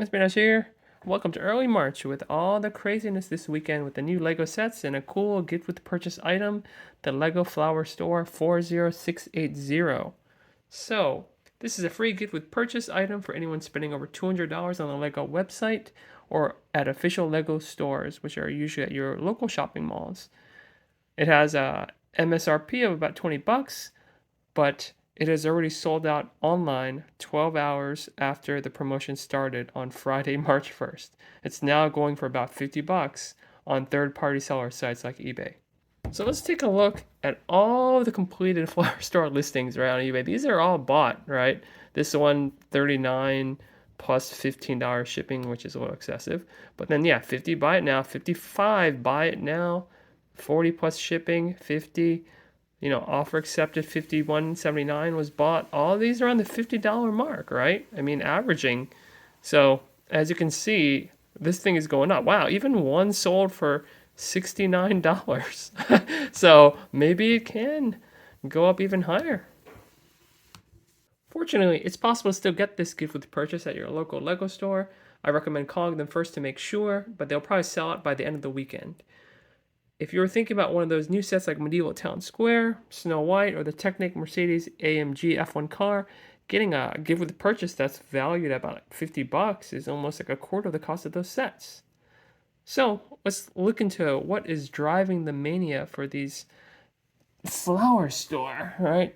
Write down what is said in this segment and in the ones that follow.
It's been us here. Welcome to early March with all the craziness this weekend with the new Lego sets and a cool gift with purchase item, the Lego Flower Store 40680. So, this is a free gift with purchase item for anyone spending over $200 on the Lego website or at official Lego stores, which are usually at your local shopping malls. It has a MSRP of about 20 bucks, but it has already sold out online 12 hours after the promotion started on Friday, March 1st. It's now going for about 50 bucks on third-party seller sites like eBay. So let's take a look at all the completed flower store listings around eBay. These are all bought, right? This one 39 plus $15 shipping, which is a little excessive. But then 50 buy it now, 55 buy it now, 40 plus shipping, 50 offer accepted 51.79 was bought. All these are on the $50 mark, right? I mean, averaging. So as you can see, this thing is going up. Wow, even one sold for $69. So maybe it can go up even higher. Fortunately, it's possible to still get this gift with purchase at your local Lego store. I recommend calling them first to make sure, but they'll probably sell out by the end of the weekend. If you were thinking about one of those new sets like Medieval Town Square, Snow White, or the Technic Mercedes AMG F1 car, getting a gift with purchase that's valued at about 50 bucks is almost like a quarter of the cost of those sets. So let's look into what is driving the mania for these flower store, right?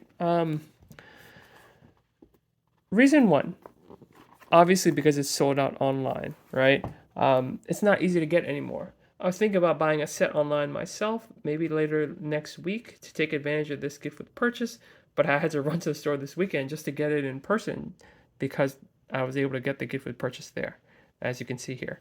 Reason one, obviously because it's sold out online, right? It's not easy to get anymore. I was thinking about buying a set online myself, maybe later next week to take advantage of this gift with purchase, but I had to run to the store this weekend just to get it in person because I was able to get the gift with purchase there, as you can see here.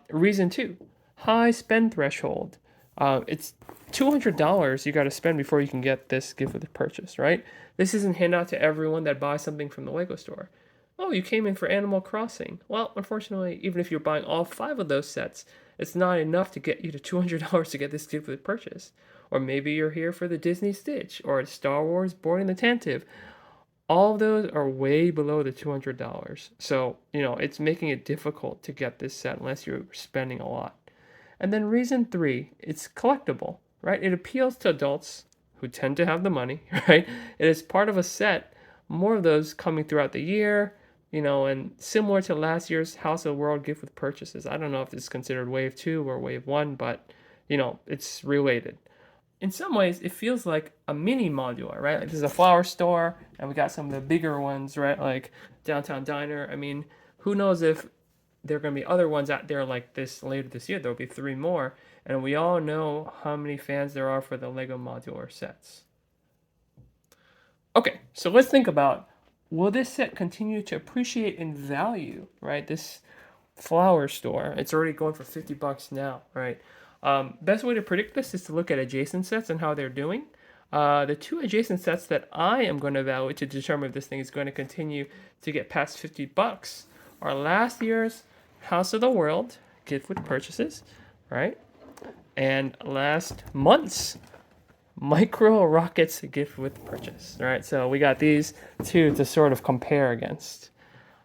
Reason two, high spend threshold. It's $200 you got to spend before you can get this gift with purchase, right? This isn't handed out to everyone that buys something from the Lego store. Oh, you came in for Animal Crossing. Well, unfortunately, even if you're buying all 5 of those sets, it's not enough to get you to $200 to get this gift with purchase. Or maybe you're here for the Disney Stitch or Star Wars Boarding the Tantive. All of those are way below the $200. So, it's making it difficult to get this set unless you're spending a lot. And then reason 3, it's collectible, right? It appeals to adults who tend to have the money, right? It is part of a set, more of those coming throughout the year, and similar to last year's House of the World gift with purchases. I don't know if this is considered wave 2 or wave 1, but, it's related. In some ways, it feels like a mini modular, right? Like this is a flower store, and we got some of the bigger ones, right? Like Downtown Diner. I mean, who knows if there are going to be other ones out there like this later this year. There'll be 3 more, and we all know how many fans there are for the Lego modular sets. Okay, so let's think about, will this set continue to appreciate in value, right? This flower store, it's already going for 50 bucks now, right? Best way to predict this is to look at adjacent sets and how they're doing. The 2 adjacent sets that I am going to evaluate to determine if this thing is going to continue to get past 50 bucks are last year's House of the World gift with purchases, right? And last month's Micro Rockets gift with purchase, right? So we got these 2 to sort of compare against.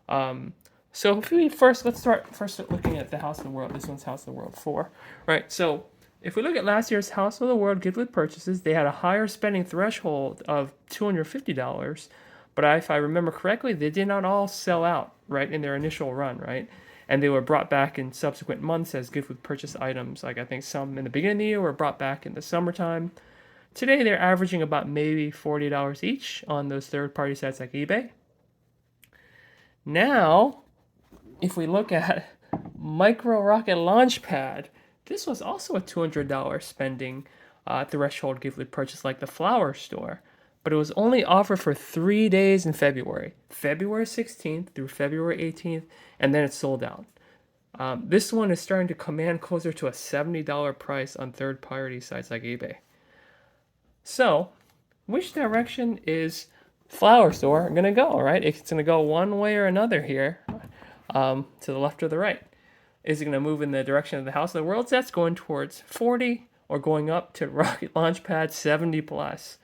So if we let's start looking at the House of the World. This one's House of the World 4, right? So if we look at last year's House of the World gift with purchases, they had a higher spending threshold of $250, but if I remember correctly, they did not all sell out, right, in their initial run, right? And they were brought back in subsequent months as gift with purchase items. Like I think some in the beginning of the year were brought back in the summertime. Today they're averaging about maybe $40 each on those third-party sites like eBay. Now, if we look at Micro Rocket Launchpad, this was also a $200 spending threshold gift with purchase like the flower store, but it was only offered for 3 days in February, February 16th through February 18th, and then it sold out. This one is starting to command closer to a $70 price on third-party sites like eBay. So, which direction is flower store going to go, right? It's going to go one way or another here, to the left or the right. Is it going to move in the direction of the House of the World sets, going towards 40, or going up to Rocket Launchpad 70 plus?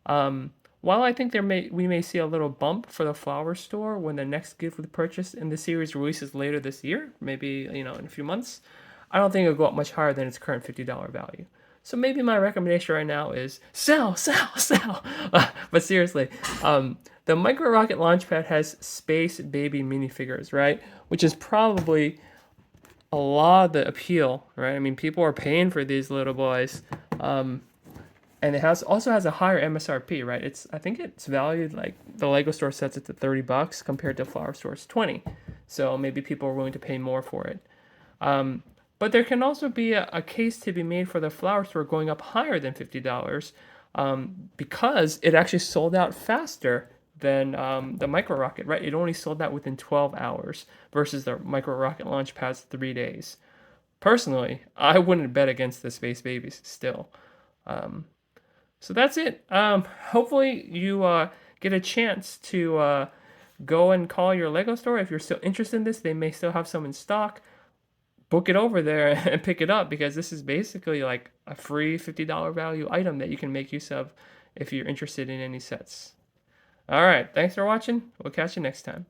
One while I think we may see a little bump for the flower store when the next gift with purchase in the series releases later this year, maybe in a few months, I don't think it'll go up much higher than its current $50 value. So maybe my recommendation right now is sell, sell, sell. But seriously, the Micro Rocket Launchpad has Space Baby minifigures, right? Which is probably a lot of the appeal, right? I mean, people are paying for these little boys. And it also has a higher MSRP, right? I think it's valued, like the Lego store sets it to $30 compared to Flower Store's 20. So maybe people are willing to pay more for it. But there can also be a case to be made for the Flower Store going up higher than $50 because it actually sold out faster than the Micro Rocket, right? It only sold out within 12 hours versus the Micro Rocket Launchpad's 3 days. Personally, I wouldn't bet against the Space Babies still. So that's it. Hopefully you get a chance to go and call your Lego store. If you're still interested in this, they may still have some in stock. Book it over there and pick it up because this is basically like a free $50 value item that you can make use of if you're interested in any sets. All right, thanks for watching. We'll catch you next time.